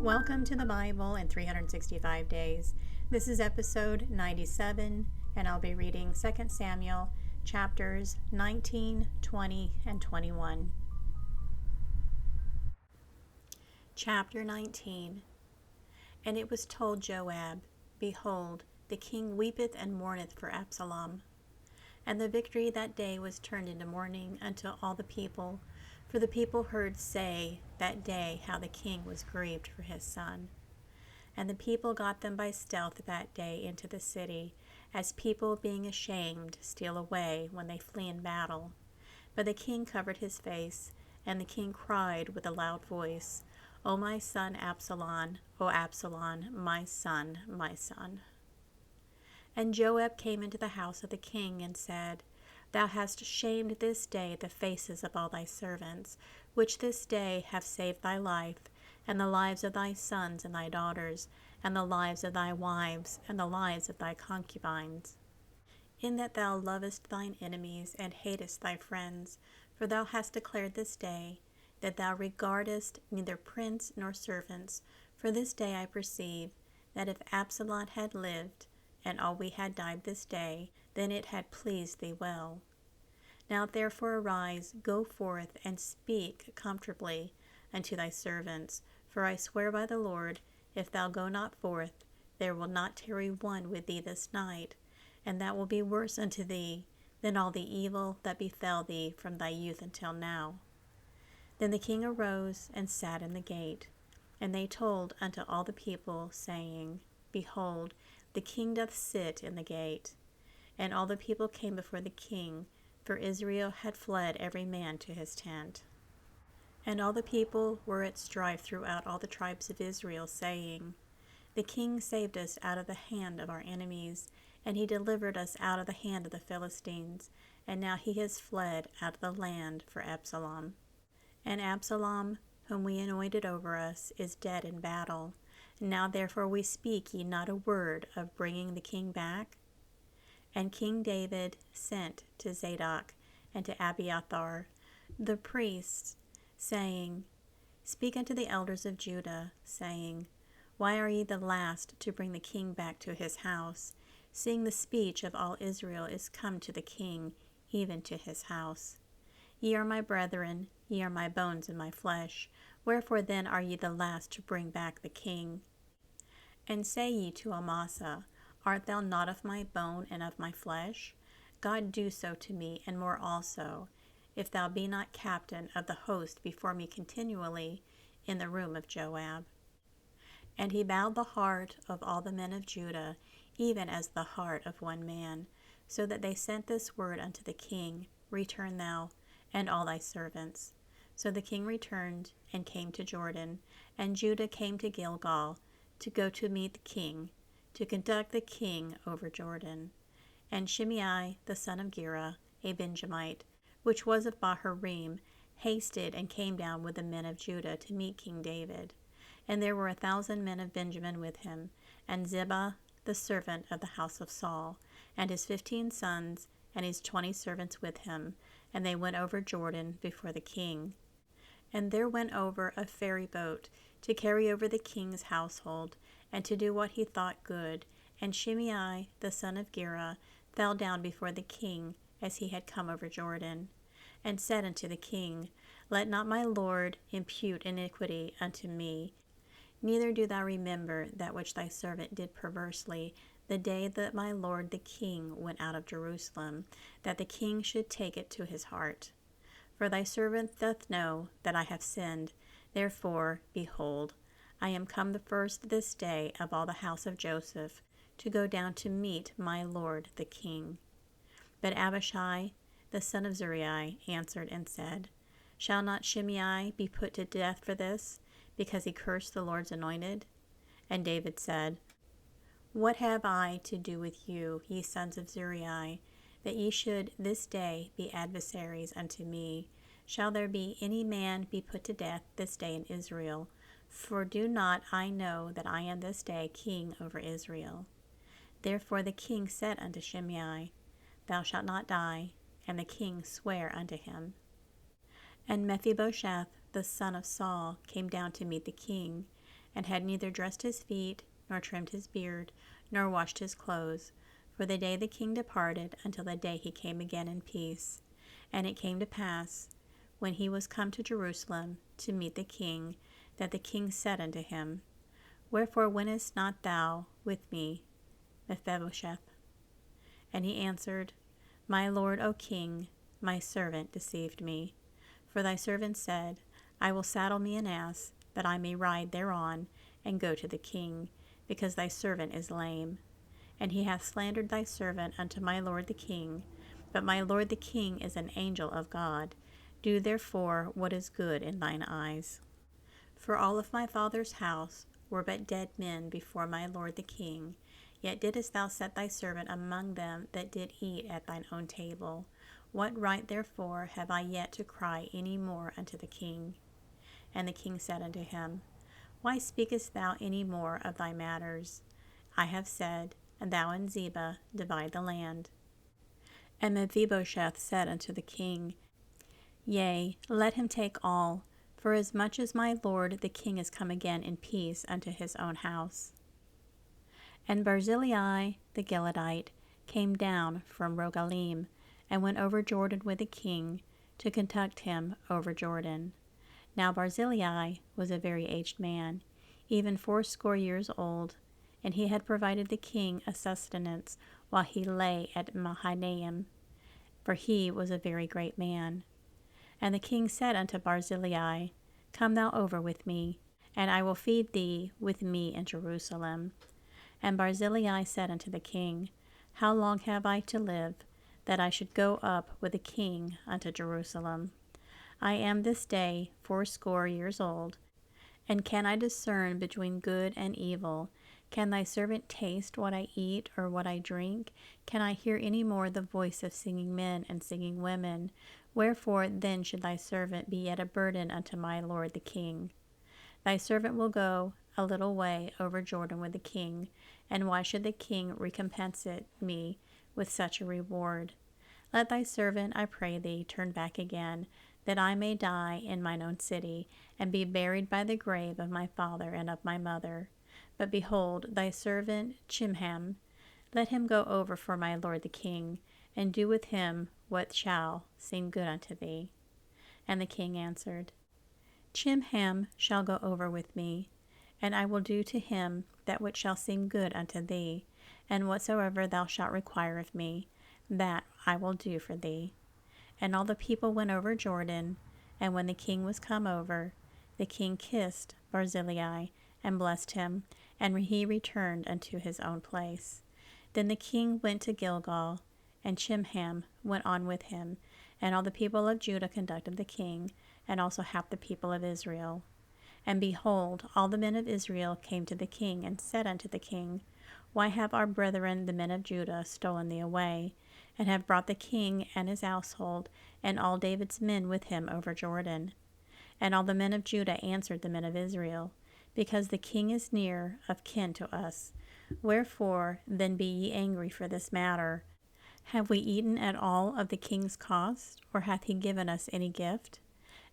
Welcome to the Bible in 365 Days. This is episode 97, and I'll be reading 2 Samuel chapters 19, 20, and 21. Chapter 19. And it was told Joab, Behold, the king weepeth and mourneth for Absalom. And the victory that day was turned into mourning unto all the people, for the people heard say that day how the king was grieved for his son. And the people got them by stealth that day into the city, as people being ashamed steal away when they flee in battle. But the king covered his face, and the king cried with a loud voice, O my son Absalom, O Absalom, my son, my son. And Joab came into the house of the king and said, Thou hast shamed this day the faces of all thy servants, which this day have saved thy life, and the lives of thy sons and thy daughters, and the lives of thy wives, and the lives of thy concubines. In that thou lovest thine enemies, and hatest thy friends, for thou hast declared this day, that thou regardest neither prince nor servants. For this day I perceive, that if Absalom had lived, and all we had died this day, then it had pleased thee well. Now therefore arise, go forth, and speak comfortably unto thy servants. For I swear by the Lord, if thou go not forth, there will not tarry one with thee this night, and that will be worse unto thee than all the evil that befell thee from thy youth until now. Then the king arose and sat in the gate, and they told unto all the people, saying, Behold, the king doth sit in the gate. And all the people came before the king, for Israel had fled every man to his tent. And all the people were at strife throughout all the tribes of Israel, saying, The king saved us out of the hand of our enemies, and he delivered us out of the hand of the Philistines, and now he has fled out of the land for Absalom. And Absalom, whom we anointed over us, is dead in battle. Now therefore we speak ye not a word of bringing the king back? And King David sent to Zadok and to Abiathar, the priests, saying, Speak unto the elders of Judah, saying, Why are ye the last to bring the king back to his house, seeing the speech of all Israel is come to the king, even to his house? Ye are my brethren, ye are my bones and my flesh. Wherefore then are ye the last to bring back the king? And say ye to Amasa, Art thou not of my bone and of my flesh? God do so to me, and more also, if thou be not captain of the host before me continually in the room of Joab. And he bowed the heart of all the men of Judah, even as the heart of one man, so that they sent this word unto the king, Return thou, and all thy servants. So the king returned, and came to Jordan, and Judah came to Gilgal, to go to meet the king, to conduct the king over Jordan. And Shimei the son of Gera, a Benjamite, which was of Bahurim, hasted and came down with the men of Judah to meet King David. And there were 1,000 men of Benjamin with him, and Ziba the servant of the house of Saul, and his 15 sons, and his 20 servants with him, and they went over Jordan before the king. And there went over a ferry boat to carry over the king's household, and to do what he thought good. And Shimei the son of Gera fell down before the king, as he had come over Jordan, and said unto the king, Let not my lord impute iniquity unto me, neither do thou remember that which thy servant did perversely, the day that my lord the king went out of Jerusalem, that the king should take it to his heart. For thy servant doth know that I have sinned. Therefore, behold, I am come the first this day of all the house of Joseph, to go down to meet my lord the king. But Abishai, the son of Zeruiah, answered and said, Shall not Shimei be put to death for this, because he cursed the Lord's anointed? And David said, What have I to do with you, ye sons of Zeruiah, that ye should this day be adversaries unto me? Shall there be any man be put to death this day in Israel? For do not I know that I am this day king over Israel? Therefore the king said unto Shimei, Thou shalt not die. And the king sware unto him. And Mephibosheth, the son of Saul, came down to meet the king. and had neither dressed his feet, nor trimmed his beard, nor washed his clothes, for the day the king departed until the day he came again in peace. And it came to pass, when he was come to Jerusalem to meet the king, that the king said unto him, Wherefore wentest not thou with me, Mephibosheth? And he answered, My lord, O king, my servant deceived me. For thy servant said, I will saddle me an ass, that I may ride thereon, and go to the king, because thy servant is lame. And he hath slandered thy servant unto my lord the king. But my lord the king is an angel of God. Do therefore what is good in thine eyes. For all of my father's house were but dead men before my lord the king. Yet didst thou set thy servant among them that did eat at thine own table. What right therefore have I yet to cry any more unto the king? And the king said unto him, Why speakest thou any more of thy matters? I have said, and thou and Ziba divide the land. And Mephibosheth said unto the king, Yea, let him take all, for as much as my lord the king is come again in peace unto his own house. And Barzillai the Gileadite came down from Rogalim, and went over Jordan with the king, to conduct him over Jordan. Now Barzillai was a very aged man, even 80 years old, and he had provided the king a sustenance while he lay at Mahanaim, for he was a very great man. And the king said unto Barzillai, Come thou over with me, and I will feed thee with me in Jerusalem. And Barzillai said unto the king, How long have I to live, that I should go up with the king unto Jerusalem? I am this day 80 years old, and can I discern between good and evil? Can thy servant taste what I eat or what I drink? Can I hear any more the voice of singing men and singing women? Wherefore then should thy servant be yet a burden unto my lord the king? Thy servant will go a little way over Jordan with the king, and why should the king recompense me with such a reward? Let thy servant, I pray thee, turn back again, that I may die in mine own city, and be buried by the grave of my father and of my mother. But behold, thy servant Chimham, let him go over for my lord the king, and do with him what shall seem good unto thee. And the king answered, Chimham shall go over with me, and I will do to him that which shall seem good unto thee, and whatsoever thou shalt require of me, that I will do for thee. And all the people went over Jordan, and when the king was come over, the king kissed Barzillai, and blessed him, and he returned unto his own place. Then the king went to Gilgal, and Chimham went on with him, and all the people of Judah conducted the king, and also half the people of Israel. And behold, all the men of Israel came to the king, and said unto the king, Why have our brethren the men of Judah stolen thee away, and have brought the king and his household, and all David's men with him over Jordan? And all the men of Judah answered the men of Israel, Because the king is near of kin to us. Wherefore then be ye angry for this matter? Have we eaten at all of the king's cost, or hath he given us any gift?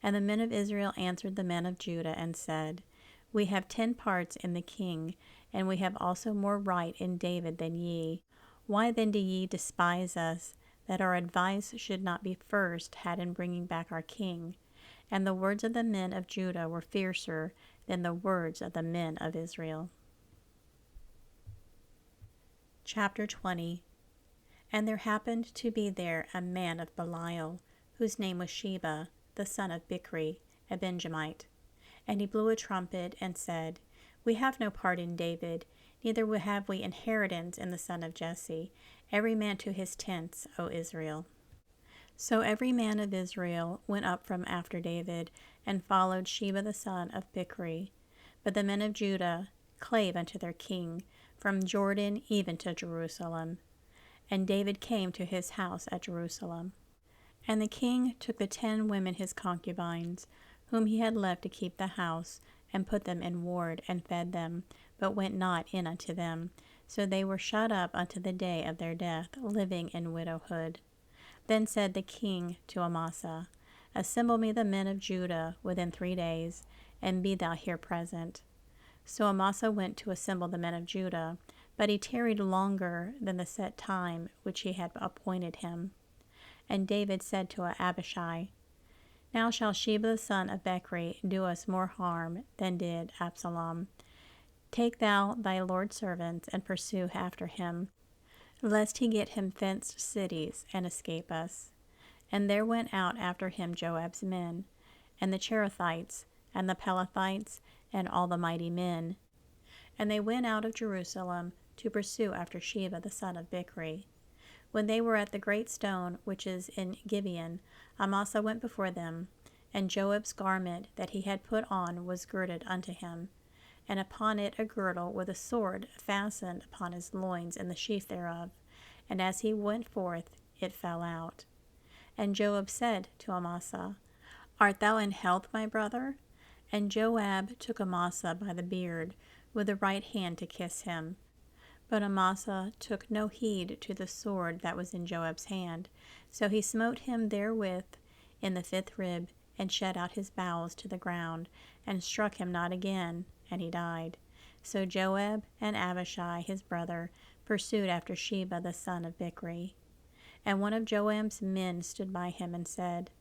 And the men of Israel answered the men of Judah, and said, We have 10 parts in the king, and we have also more right in David than ye. Why then do ye despise us, that our advice should not be first had in bringing back our king? And the words of the men of Judah were fiercer than the words of the men of Israel. Chapter 20. And there happened to be there a man of Belial, whose name was Sheba, the son of Bichri, a Benjamite. And he blew a trumpet, and said, We have no part in David, neither have we inheritance in the son of Jesse, every man to his tents, O Israel. So every man of Israel went up from after David, and followed Sheba the son of Bichri. But the men of Judah clave unto their king, from Jordan even to Jerusalem. And David came to his house at Jerusalem. And the king took the 10 women his concubines, whom he had left to keep the house, and put them in ward, and fed them, but went not in unto them. So they were shut up unto the day of their death, living in widowhood. Then said the king to Amasa, Assemble me the men of Judah within 3 days, and be thou here present. So Amasa went to assemble the men of Judah, but he tarried longer than the set time which he had appointed him. And David said to Abishai, Now shall Sheba the son of Bechri do us more harm than did Absalom. Take thou thy Lord's servants, and pursue after him, lest he get him fenced cities, and escape us. And there went out after him Joab's men, and the Cherethites, and the Pelethites, and all the mighty men. And they went out of Jerusalem to pursue after Sheba the son of Bichri. When they were at the great stone which is in Gibeon, Amasa went before them, and Joab's garment that he had put on was girded unto him, and upon it a girdle with a sword fastened upon his loins in the sheath thereof. And as he went forth, it fell out. And Joab said to Amasa, Art thou in health, my brother? And Joab took Amasa by the beard with the right hand to kiss him. But Amasa took no heed to the sword that was in Joab's hand. So he smote him therewith in the 5th rib, and shed out his bowels to the ground, and struck him not again, and he died. So Joab and Abishai his brother pursued after Sheba the son of Bichri. And one of Joab's men stood by him, and said,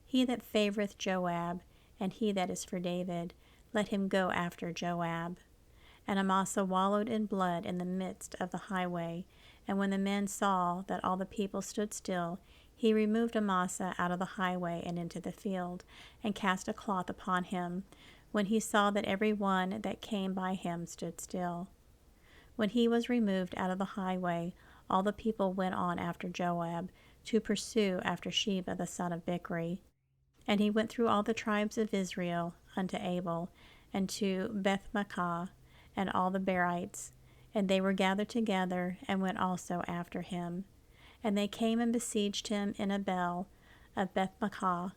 He that favoureth Joab, and he that is for David, let him go after Joab. And Amasa wallowed in blood in the midst of the highway. And when the men saw that all the people stood still, he removed Amasa out of the highway and into the field, and cast a cloth upon him, when he saw that every one that came by him stood still. When he was removed out of the highway, all the people went on after Joab, to pursue after Sheba the son of Bichri. And he went through all the tribes of Israel unto Abel, and to Bethmaachah, and all the Berites, and they were gathered together, and went also after him. And they came and besieged him in Abel of Bethmaachah,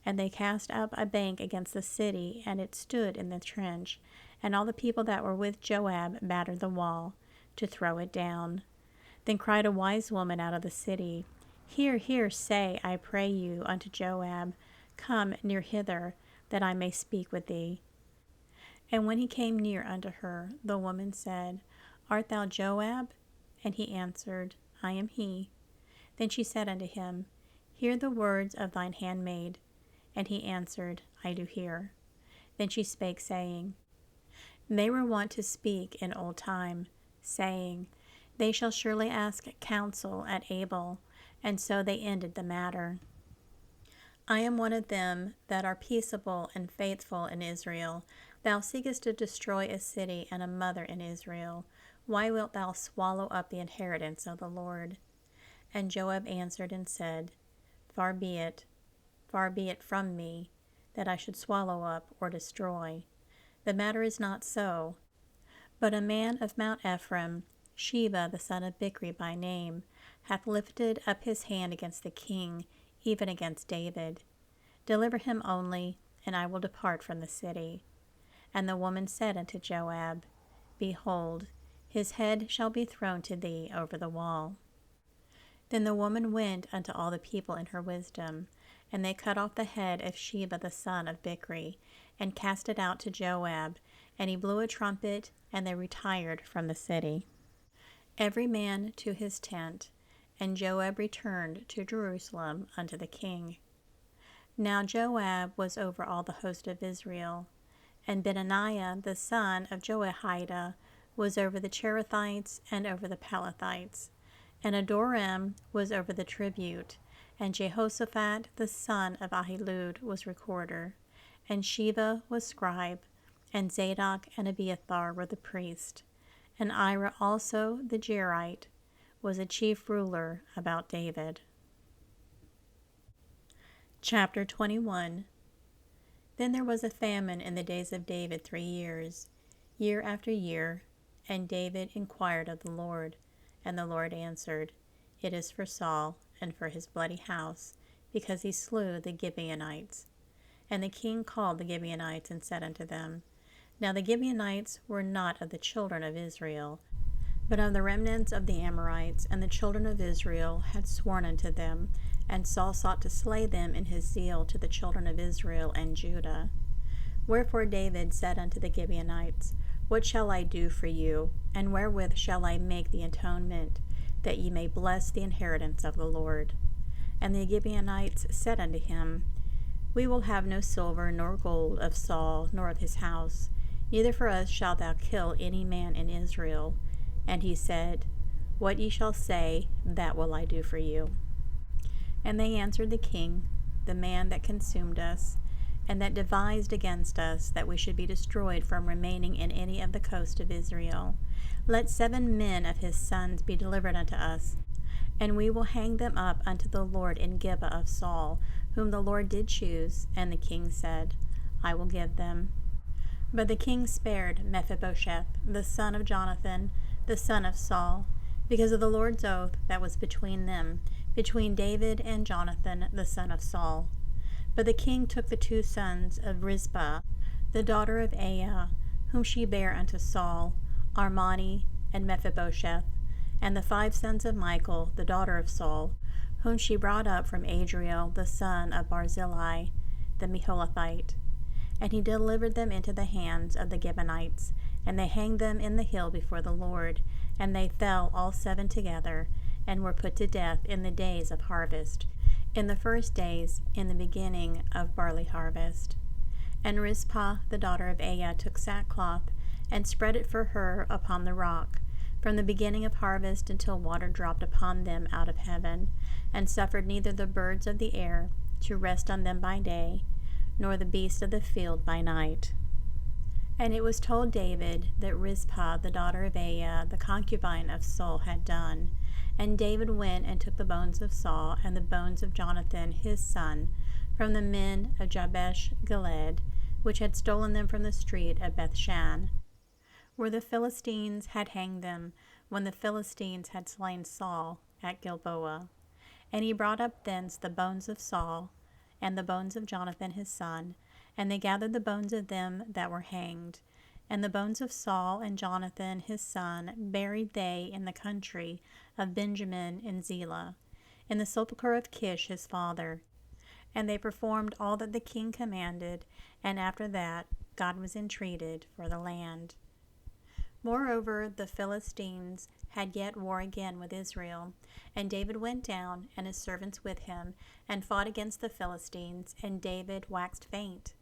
and they cast up a bank against the city, and it stood in the trench. And all the people that were with Joab battered the wall, to throw it down. Then cried a wise woman out of the city, Hear, hear, say, I pray you, unto Joab, Come near hither, that I may speak with thee. And when he came near unto her, the woman said, Art thou Joab? And he answered, I am he. Then she said unto him, Hear the words of thine handmaid. And he answered, I do hear. Then she spake, saying, They were wont to speak in old time, saying, They shall surely ask counsel at Abel. And so they ended the matter. I am one of them that are peaceable and faithful in Israel. Thou seekest to destroy a city and a mother in Israel. Why wilt thou swallow up the inheritance of the Lord? And Joab answered and said, Far be it from me, that I should swallow up or destroy. The matter is not so. But a man of Mount Ephraim, Sheba the son of Bichri by name, hath lifted up his hand against the king, even against David. Deliver him only, and I will depart from the city. And the woman said unto Joab, Behold, his head shall be thrown to thee over the wall. Then the woman went unto all the people in her wisdom, and they cut off the head of Sheba the son of Bichri, and cast it out to Joab, and he blew a trumpet, and they retired from the city. Every man to his tent, and Joab returned to Jerusalem unto the king. Now Joab was over all the host of Israel, and Benaiah the son of Jehoiada was over the Cherethites and over the Pelethites, and Adoram was over the tribute, and Jehoshaphat the son of Ahilud was recorder, and Sheba was scribe, and Zadok and Abiathar were the priest, and Ira also the Jerite was a chief ruler about David. Chapter 21. Then there was a famine in the days of David 3 years, year after year, and David inquired of the Lord, and the Lord answered, It is for Saul and for his bloody house, because he slew the Gibeonites. And the king called the Gibeonites and said unto them, Now the Gibeonites were not of the children of Israel, but of the remnants of the Amorites, and the children of Israel had sworn unto them, and Saul sought to slay them in his zeal to the children of Israel and Judah. Wherefore David said unto the Gibeonites, What shall I do for you, and wherewith shall I make the atonement, that ye may bless the inheritance of the Lord? And the Gibeonites said unto him, We will have no silver nor gold of Saul, nor of his house, neither for us shalt thou kill any man in Israel. And he said, What ye shall say, that will I do for you. And they answered the king, The man that consumed us, and that devised against us that we should be destroyed from remaining in any of the coast of Israel, let 7 men of his sons be delivered unto us, and we will hang them up unto the Lord in Gibeah of Saul, whom the Lord did choose. And the king said, I will give them. But the king spared Mephibosheth, the son of Jonathan, the son of Saul, because of the Lord's oath that was between them, between David and Jonathan, the son of Saul. But the king took the 2 sons of Rizpah, the daughter of Aiah, whom she bare unto Saul, Armoni and Mephibosheth, and the 5 sons of Michal, the daughter of Saul, whom she brought up from Adriel, the son of Barzillai, the Meholathite. And he delivered them into the hands of the Gibeonites, and they hanged them in the hill before the Lord, and they fell all 7 together, and were put to death in the days of harvest, in the first days, in the beginning of barley harvest. And Rizpah, the daughter of Aiah, took sackcloth, and spread it for her upon the rock, from the beginning of harvest until water dropped upon them out of heaven, and suffered neither the birds of the air to rest on them by day, nor the beasts of the field by night. And it was told David that Rizpah, the daughter of Aiah, the concubine of Saul, had done. And David went and took the bones of Saul and the bones of Jonathan his son from the men of Jabesh Gilead, which had stolen them from the street of Bethshan, where the Philistines had hanged them, when the Philistines had slain Saul at Gilboa. And he brought up thence the bones of Saul and the bones of Jonathan his son, and they gathered the bones of them that were hanged. And the bones of Saul and Jonathan his son buried they in the country of Benjamin in Zelah, in the sepulchre of Kish his father. And they performed all that the king commanded, and after that God was entreated for the land. Moreover, the Philistines had yet war again with Israel, and David went down, and his servants with him, and fought against the Philistines, and David waxed faint.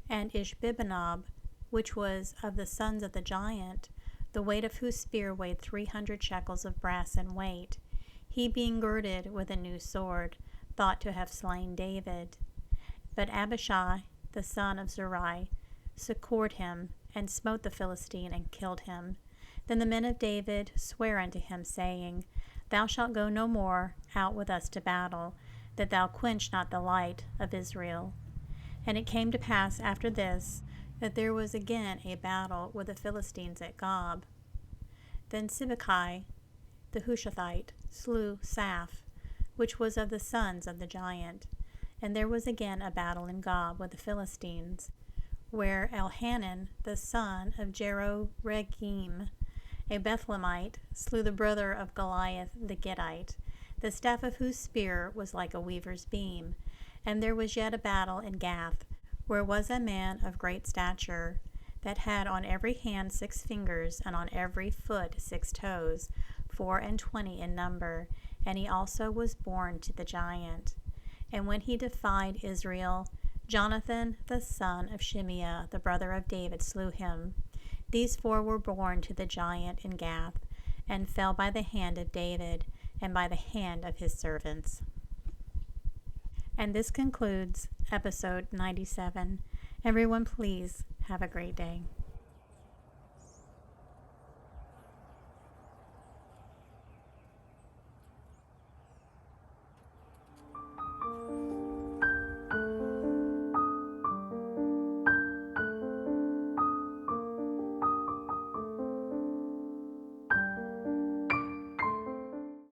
And Ishbi-benob, which was of the sons of the giant, the weight of whose spear weighed 300 shekels of brass in weight, he being girded with a new sword, thought to have slain David. But Abishai, the son of Zeruiah, succored him, and smote the Philistine, and killed him. Then the men of David sware unto him, saying, Thou shalt go no more out with us to battle, that thou quench not the light of Israel. And it came to pass after this, that there was again a battle with the Philistines at Gob. Then Sibbecai the Hushathite slew Saph, which was of the sons of the giant. And there was again a battle in Gob with the Philistines, where Elhanan the son of Jeroregim, a Bethlehemite, slew the brother of Goliath the Gittite, the staff of whose spear was like a weaver's beam. And there was yet a battle in Gath, where was a man of great stature, that had on every hand 6 fingers, and on every foot 6 toes, 24 in number, and he also was born to the giant. And when he defied Israel, Jonathan the son of Shimeah, the brother of David, slew him. These 4 were born to the giant in Gath, and fell by the hand of David, and by the hand of his servants. And this concludes episode 97. Everyone, please have a great day.